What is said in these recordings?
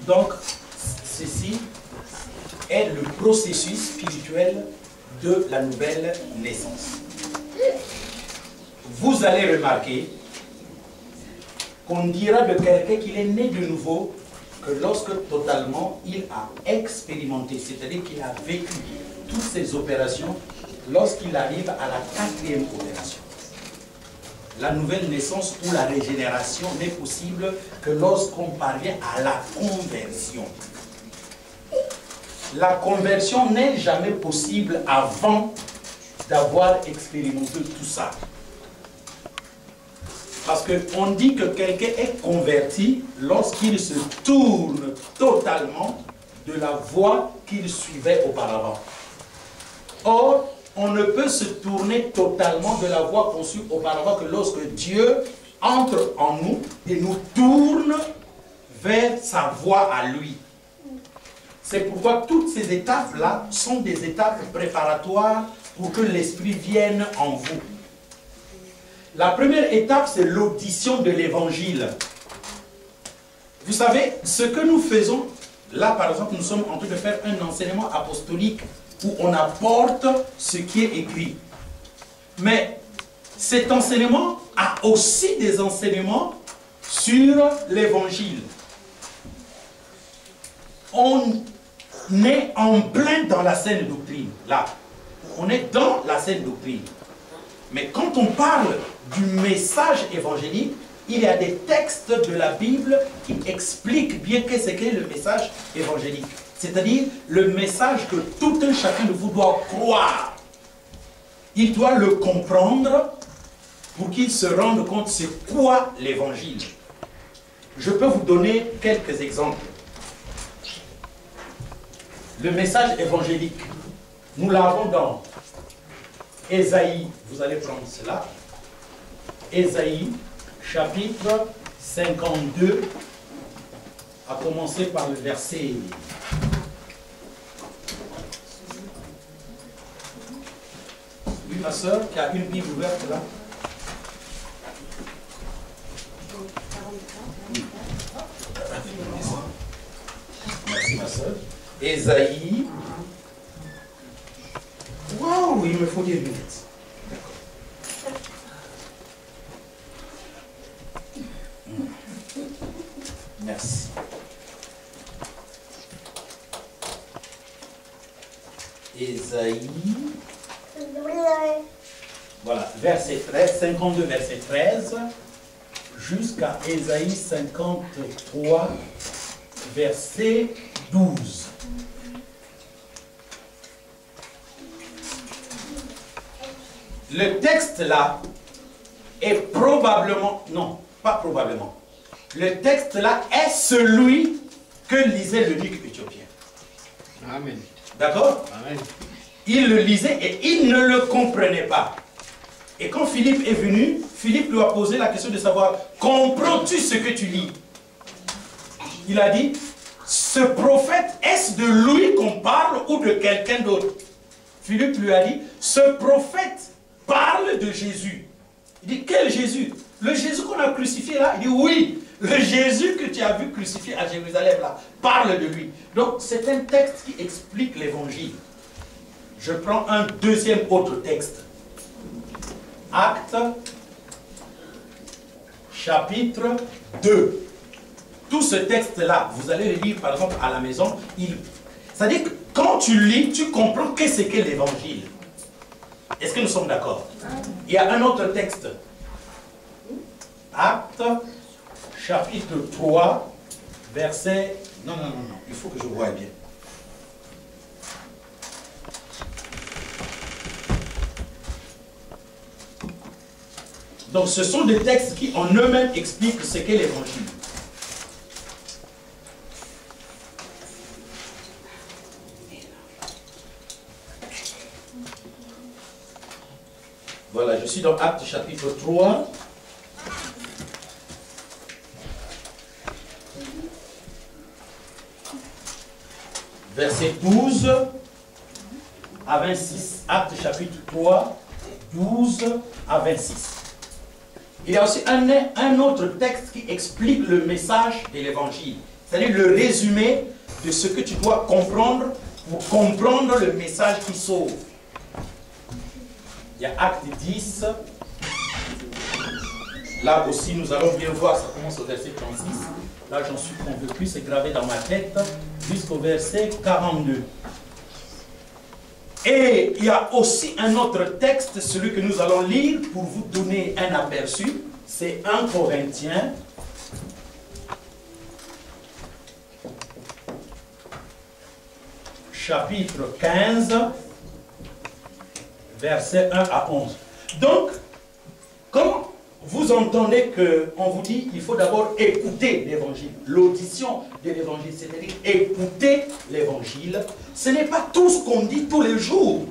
Donc, ceci est le processus spirituel de la nouvelle naissance. Vous allez remarquer qu'on dira de quelqu'un qu'il est né de nouveau que lorsque totalement il a expérimenté, c'est-à-dire qu'il a vécu toutes ces opérations lorsqu'il arrive à la 4e opération. La nouvelle naissance ou la régénération n'est possible que lorsqu'on parvient à la conversion. La conversion n'est jamais possible avant d'avoir expérimenté tout ça. Parce qu'on dit que quelqu'un est converti lorsqu'il se tourne totalement de la voie qu'il suivait auparavant. Or, on ne peut se tourner totalement de la voie qu'on suit auparavant que lorsque Dieu entre en nous et nous tourne vers sa voie à lui. C'est pourquoi toutes ces étapes-là sont des étapes préparatoires pour que l'Esprit vienne en vous. La première étape, c'est l'audition de l'Évangile. Vous savez, ce que nous faisons, là par exemple, nous sommes en train de faire un enseignement apostolique où on apporte ce qui est écrit. Mais cet enseignement a aussi des enseignements sur l'Évangile. On est en plein dans la saine doctrine, là. On est dans la saine doctrine. Mais quand on parle du message évangélique, il y a des textes de la Bible qui expliquent bien qu'est-ce qu'est le message évangélique. C'est-à-dire le message que tout un chacun de vous doit croire. Il doit le comprendre pour qu'il se rende compte c'est quoi l'évangile. Je peux vous donner quelques exemples. Le message évangélique, nous l'avons dans Ésaïe, vous allez prendre cela. Ésaïe, chapitre 52, à commencer par le verset. Oui, ma soeur, qui a une Bible ouverte là. Merci, ma soeur. Ésaïe. Waouh, il me faut des lunettes. D'accord. Merci. Ésaïe. Voilà, verset 13, 52, verset 13, jusqu'à Ésaïe 53, verset 12. Le texte là est probablement, non, pas probablement, le texte là est celui que lisait l'eunuque éthiopien. Amen. D'accord? Amen. Il le lisait et il ne le comprenait pas. Et quand Philippe est venu, Philippe lui a posé la question de savoir, comprends-tu ce que tu lis? Il a dit, ce prophète, est-ce de lui qu'on parle ou de quelqu'un d'autre? Philippe lui a dit, ce prophète parle de Jésus. Il dit, quel Jésus? Le Jésus qu'on a crucifié là? Il dit, oui, le Jésus que tu as vu crucifié à Jérusalem là, parle de lui. Donc c'est un texte qui explique l'évangile. Je prends un deuxième autre texte. Actes, chapitre 2. Tout ce texte-là, vous allez le lire par exemple à la maison. C'est-à-dire que quand tu lis, tu comprends qu'est-ce qu'est l'évangile. Est-ce que nous sommes d'accord? Il y a un autre texte. Actes, chapitre 3, verset... Non, il faut que je voie bien. Donc ce sont des textes qui en eux-mêmes expliquent ce qu'est l'évangile. Voilà, je suis dans Actes chapitre 3. Verset 12 à 26. Actes chapitre 3, 12 à 26. Il y a aussi un autre texte qui explique le message de l'évangile. C'est-à-dire le résumé de ce que tu dois comprendre pour comprendre le message qui sauve. Il y a Acte 10. Là aussi, nous allons bien voir, ça commence au verset 36. Là, j'en suis convaincu, c'est gravé dans ma tête, jusqu'au verset 42. Et il y a aussi un autre texte, celui que nous allons lire pour vous donner un aperçu. C'est 1 Corinthiens. Chapitre 15, versets 1 à 11. Donc, comment vous entendez qu'on vous dit qu'il faut d'abord écouter l'évangile, l'audition de l'évangile, c'est-à-dire écouter l'évangile. Ce n'est pas tout ce qu'on dit tous les jours,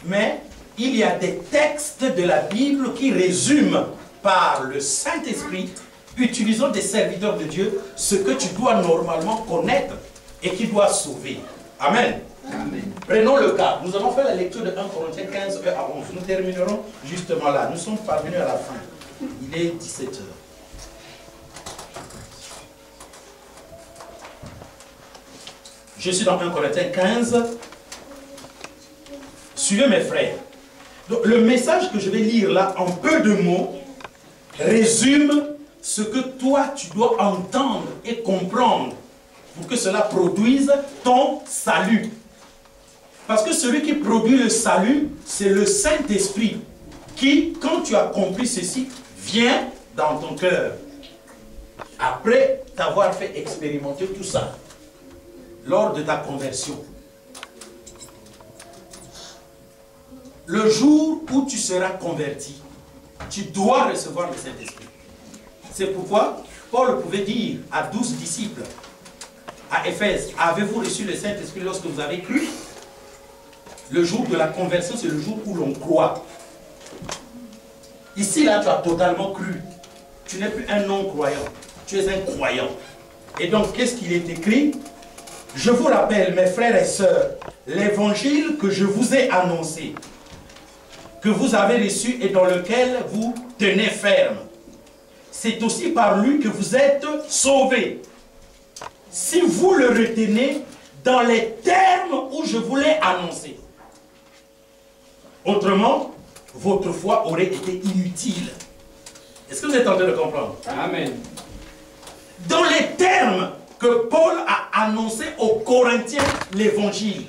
mais il y a des textes de la Bible qui résument par le Saint-Esprit, utilisant des serviteurs de Dieu, ce que tu dois normalement connaître et qui doit sauver. Amen. Amen. Prenons le cas. Nous allons faire la lecture de 1 Corinthiens 15, 1 à 11. Nous terminerons justement là. Nous sommes parvenus à la fin. Il est 17 h. Je suis dans 1 Corinthiens 15. Suivez mes frères. Donc, le message que je vais lire là, en peu de mots, résume ce que toi, tu dois entendre et comprendre pour que cela produise ton salut. Parce que celui qui produit le salut, c'est le Saint-Esprit qui, quand tu as compris ceci, vient dans ton cœur. Après t'avoir fait expérimenter tout ça, lors de ta conversion. Le jour où tu seras converti, tu dois recevoir le Saint-Esprit. C'est pourquoi Paul pouvait dire à 12 disciples, à Éphèse, avez-vous reçu le Saint-Esprit lorsque vous avez cru? Le jour de la conversion, c'est le jour où l'on croit. Ici, là, tu as totalement cru. Tu n'es plus un non-croyant. Tu es un croyant. Et donc, qu'est-ce qu'il est écrit? Je vous rappelle, mes frères et sœurs, l'évangile que je vous ai annoncé, que vous avez reçu et dans lequel vous tenez ferme. C'est aussi par lui que vous êtes sauvés. Si vous le retenez dans les termes où je vous l'ai annoncé. Autrement, votre foi aurait été inutile. Est-ce que vous êtes en train de comprendre? Amen. Dans les termes que Paul a annoncé aux Corinthiens l'évangile.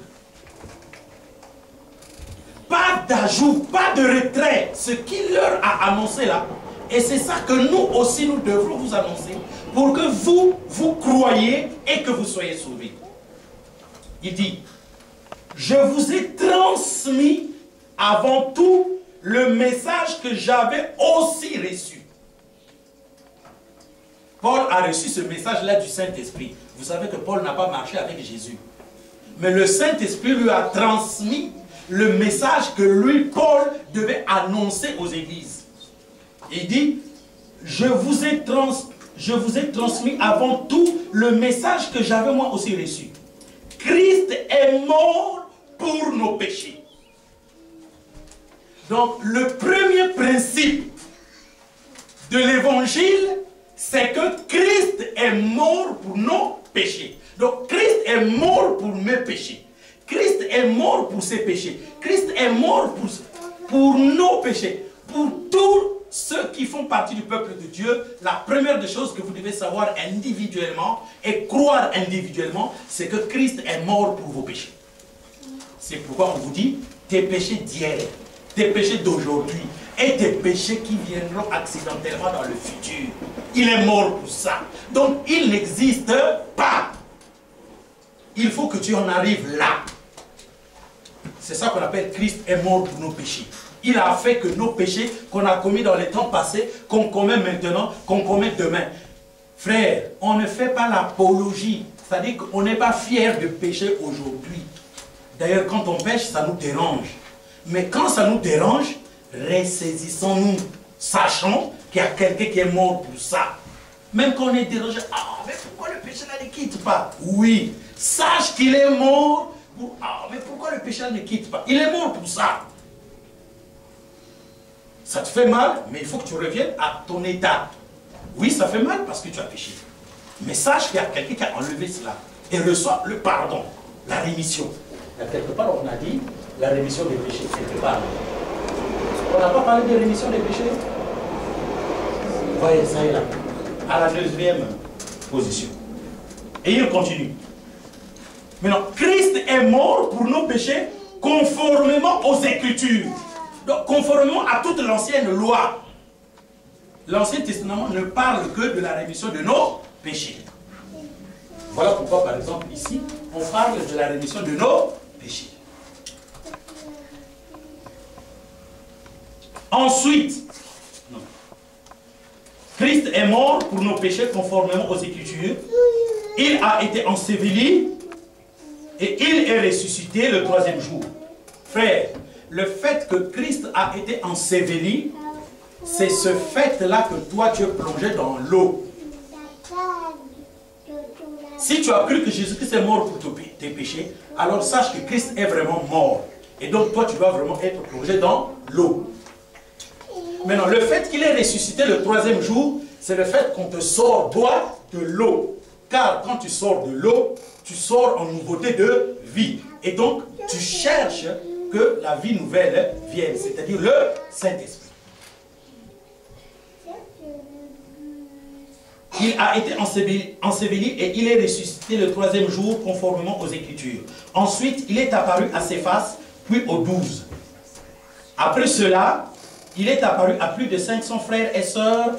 Pas d'ajout, pas de retrait. Ce qu'il leur a annoncé là. Et c'est ça que nous aussi nous devrons vous annoncer pour que vous croyez et que vous soyez sauvés. Il dit, je vous ai transmis avant tout le message que j'avais aussi reçu. Paul a reçu ce message-là du Saint-Esprit. Vous savez que Paul n'a pas marché avec Jésus. Mais le Saint-Esprit lui a transmis le message que lui, Paul, devait annoncer aux églises. Il dit, je vous ai transmis avant tout le message que j'avais moi aussi reçu. Christ est mort pour nos péchés. Donc, le premier principe de l'évangile, c'est que Christ est mort pour nos péchés. Donc, Christ est mort pour mes péchés. Christ est mort pour ses péchés. Christ est mort pour nos péchés. Pour tous ceux qui font partie du peuple de Dieu, la première des choses que vous devez savoir individuellement et croire individuellement, c'est que Christ est mort pour vos péchés. C'est pourquoi on vous dit, tes péchés d'hier, tes péchés d'aujourd'hui et tes péchés qui viendront accidentellement dans le futur. Il est mort pour ça. Donc, il n'existe pas. Il faut que tu en arrives là. C'est ça qu'on appelle Christ est mort pour nos péchés. Il a fait que nos péchés qu'on a commis dans les temps passés, qu'on commet maintenant, qu'on commet demain. Frère, on ne fait pas l'apologie. C'est-à-dire qu'on n'est pas fier de pécher aujourd'hui. D'ailleurs, quand on pêche, ça nous dérange. Mais quand ça nous dérange, ressaisissons-nous. Sachons qu'il y a quelqu'un qui est mort pour ça. Même quand on est dérangé, ah, mais pourquoi le péché là ne quitte pas? Oui, sache qu'il est mort pour... Ah, mais pourquoi le péché là ne quitte pas? Il est mort pour ça. Ça te fait mal, mais il faut que tu reviennes à ton état. Oui, ça fait mal parce que tu as péché. Mais sache qu'il y a quelqu'un qui a enlevé cela et reçoit le pardon, la rémission. Il y a quelque part, on a dit la rémission des péchés. Quelque part. On n'a pas parlé de rémission des péchés. Vous voyez, ça est là. À la deuxième position. Et il continue. Maintenant, Christ est mort pour nos péchés conformément aux Écritures. Donc, conformément à toute l'ancienne loi. L'Ancien Testament ne parle que de la rémission de nos péchés. Voilà pourquoi, par exemple, ici, on parle de la rémission de nos péchés. Ensuite, Christ est mort pour nos péchés conformément aux Écritures. Il a été enseveli et il est ressuscité le troisième jour. Frère, le fait que Christ a été enseveli, c'est ce fait-là que toi tu es plongé dans l'eau. Si tu as cru que Jésus-Christ est mort pour tes péchés, alors sache que Christ est vraiment mort. Et donc toi tu dois vraiment être plongé dans l'eau. Maintenant, le fait qu'il est ressuscité le troisième jour, c'est le fait qu'on te sort toi de l'eau. Car quand tu sors de l'eau, tu sors en nouveauté de vie. Et donc, tu cherches que la vie nouvelle vienne, c'est-à-dire le Saint-Esprit. Il a été enseveli et il est ressuscité le troisième jour conformément aux Écritures. Ensuite, il est apparu à Céphas, puis aux 12. Après cela, il est apparu à plus de 500 frères et sœurs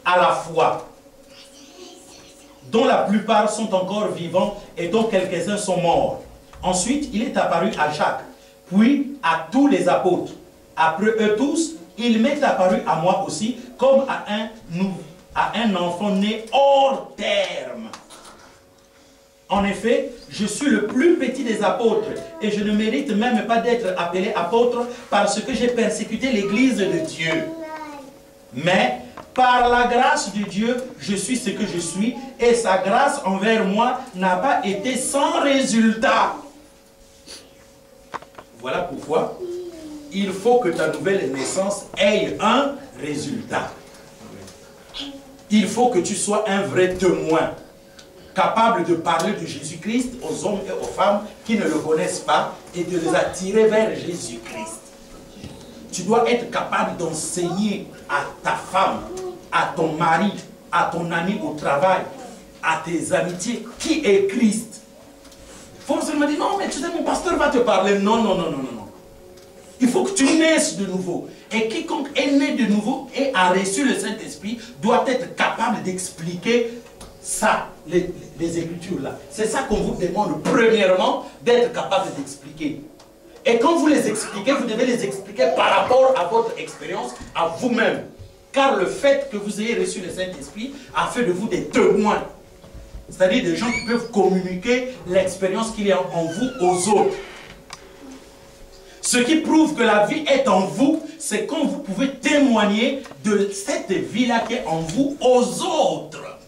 à la fois, dont la plupart sont encore vivants et dont quelques-uns sont morts. Ensuite, il est apparu à Jacques, puis à tous les apôtres. Après eux tous, il m'est apparu à moi aussi, comme à un enfant né hors terme. En effet, je suis le plus petit des apôtres et je ne mérite même pas d'être appelé apôtre parce que j'ai persécuté l'église de Dieu. Mais par la grâce de Dieu, je suis ce que je suis et sa grâce envers moi n'a pas été sans résultat. Voilà pourquoi il faut que ta nouvelle naissance ait un résultat. Il faut que tu sois un vrai témoin, capable de parler de Jésus-Christ aux hommes et aux femmes qui ne le connaissent pas et de les attirer vers Jésus-Christ. Tu dois être capable d'enseigner à ta femme, à ton mari, à ton ami au travail, à tes amitiés, qui est Christ. Forcément dit, non, mais tu sais, mon pasteur va te parler. Non, non, non, non, non. Il faut que tu naisses de nouveau. Et quiconque est né de nouveau et a reçu le Saint-Esprit doit être capable d'expliquer ça, les Écritures là. C'est ça qu'on vous demande premièrement, d'être capable d'expliquer. Et quand vous les expliquez, vous devez les expliquer par rapport à votre expérience, à vous-même. Car le fait que vous ayez reçu le Saint-Esprit a fait de vous des témoins. C'est-à-dire des gens qui peuvent communiquer l'expérience qu'il y a en vous aux autres. Ce qui prouve que la vie est en vous, c'est quand vous pouvez témoigner de cette vie-là qui est en vous aux autres.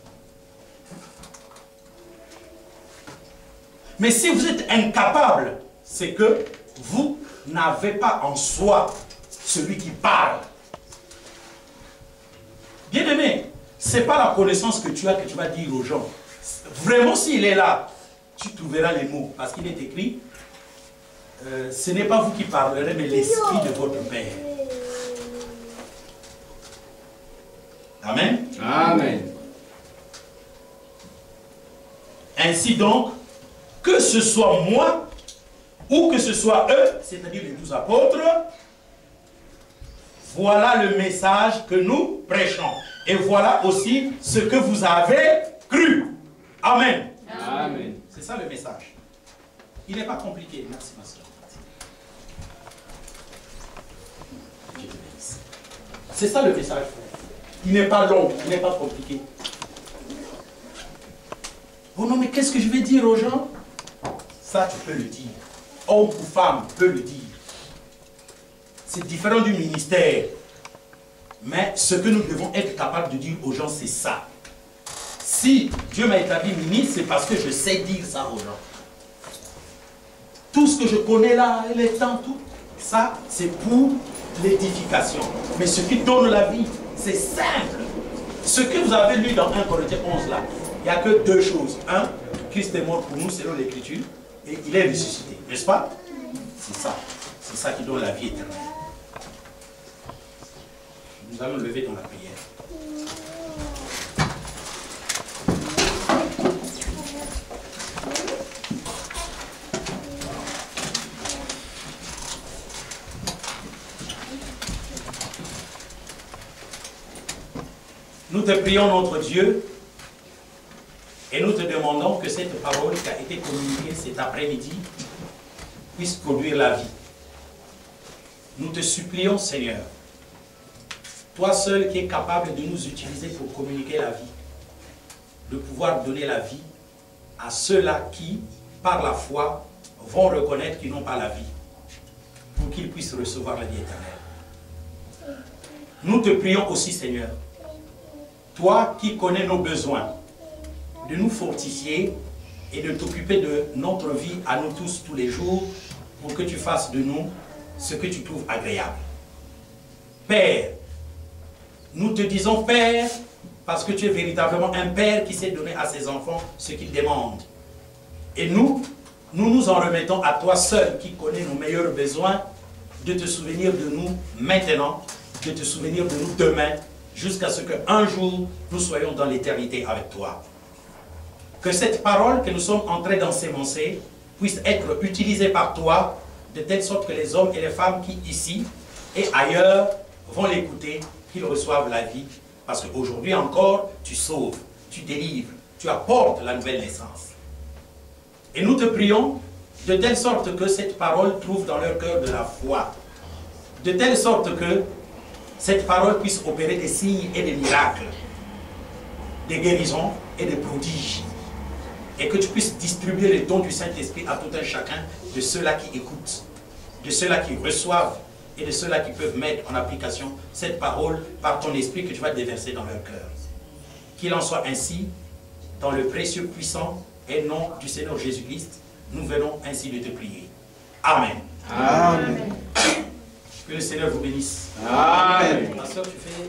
Mais si vous êtes incapable, c'est que vous n'avez pas en soi celui qui parle. Bien-aimé, ce n'est pas la connaissance que tu as que tu vas dire aux gens. Vraiment, s'il est là, tu trouveras les mots. Parce qu'il est écrit, ce n'est pas vous qui parlerez, mais l'Esprit de votre Père. Amen. Amen. Ainsi donc, que ce soit moi, ou que ce soit eux, c'est-à-dire les 12 apôtres, voilà le message que nous prêchons. Et voilà aussi ce que vous avez cru. Amen. Amen. C'est ça le message. Il n'est pas compliqué. Merci ma soeur. C'est ça le message, frère. Il n'est pas long, il n'est pas compliqué. Oh non, mais qu'est-ce que je vais dire aux gens? Ça, tu peux le dire. Homme ou femme peut le dire. C'est différent du ministère. Mais ce que nous devons être capables de dire aux gens, c'est ça. Si Dieu m'a établi ministre, c'est parce que je sais dire ça aux gens. Tout ce que je connais là, les temps, tout, ça, c'est pour l'édification. Mais ce qui donne la vie, c'est simple. Ce que vous avez lu dans 1 Corinthiens 11 là, il n'y a que deux choses. Un, Christ est mort pour nous selon l'Écriture et il est ressuscité. N'est-ce pas? C'est ça. C'est ça qui donne la vie éternelle. Nous allons lever dans la prière. Nous te prions, notre Dieu, et nous te demandons que cette parole qui a été communiquée cet après-midi puisse produire la vie. Nous te supplions, Seigneur, toi seul qui es capable de nous utiliser pour communiquer la vie, de pouvoir donner la vie à ceux-là qui, par la foi, vont reconnaître qu'ils n'ont pas la vie, pour qu'ils puissent recevoir la vie éternelle. Nous te prions aussi, Seigneur, toi qui connais nos besoins, de nous fortifier et de t'occuper de notre vie à nous tous, tous les jours, pour que tu fasses de nous ce que tu trouves agréable. Père, nous te disons Père, parce que tu es véritablement un Père qui sait donner à ses enfants ce qu'ils demandent. Et nous nous en remettons à toi seul qui connais nos meilleurs besoins, de te souvenir de nous maintenant, de te souvenir de nous demain, jusqu'à ce qu'un jour, nous soyons dans l'éternité avec toi. Que cette parole que nous sommes en train d'ensemencer puisse être utilisée par toi, de telle sorte que les hommes et les femmes qui, ici et ailleurs, vont l'écouter, qu'ils reçoivent la vie. Parce qu'aujourd'hui encore, tu sauves, tu délivres, tu apportes la nouvelle naissance. Et nous te prions, de telle sorte que cette parole trouve dans leur cœur de la foi. De telle sorte que cette parole puisse opérer des signes et des miracles, des guérisons et des prodiges. Et que tu puisses distribuer les dons du Saint-Esprit à tout un chacun de ceux-là qui écoutent, de ceux-là qui reçoivent et de ceux-là qui peuvent mettre en application cette parole par ton esprit que tu vas déverser dans leur cœur. Qu'il en soit ainsi, dans le précieux, puissant et nom du Seigneur Jésus-Christ, nous venons ainsi de te prier. Amen. Amen. Que le Seigneur vous bénisse. Amen. Ma soeur, tu fais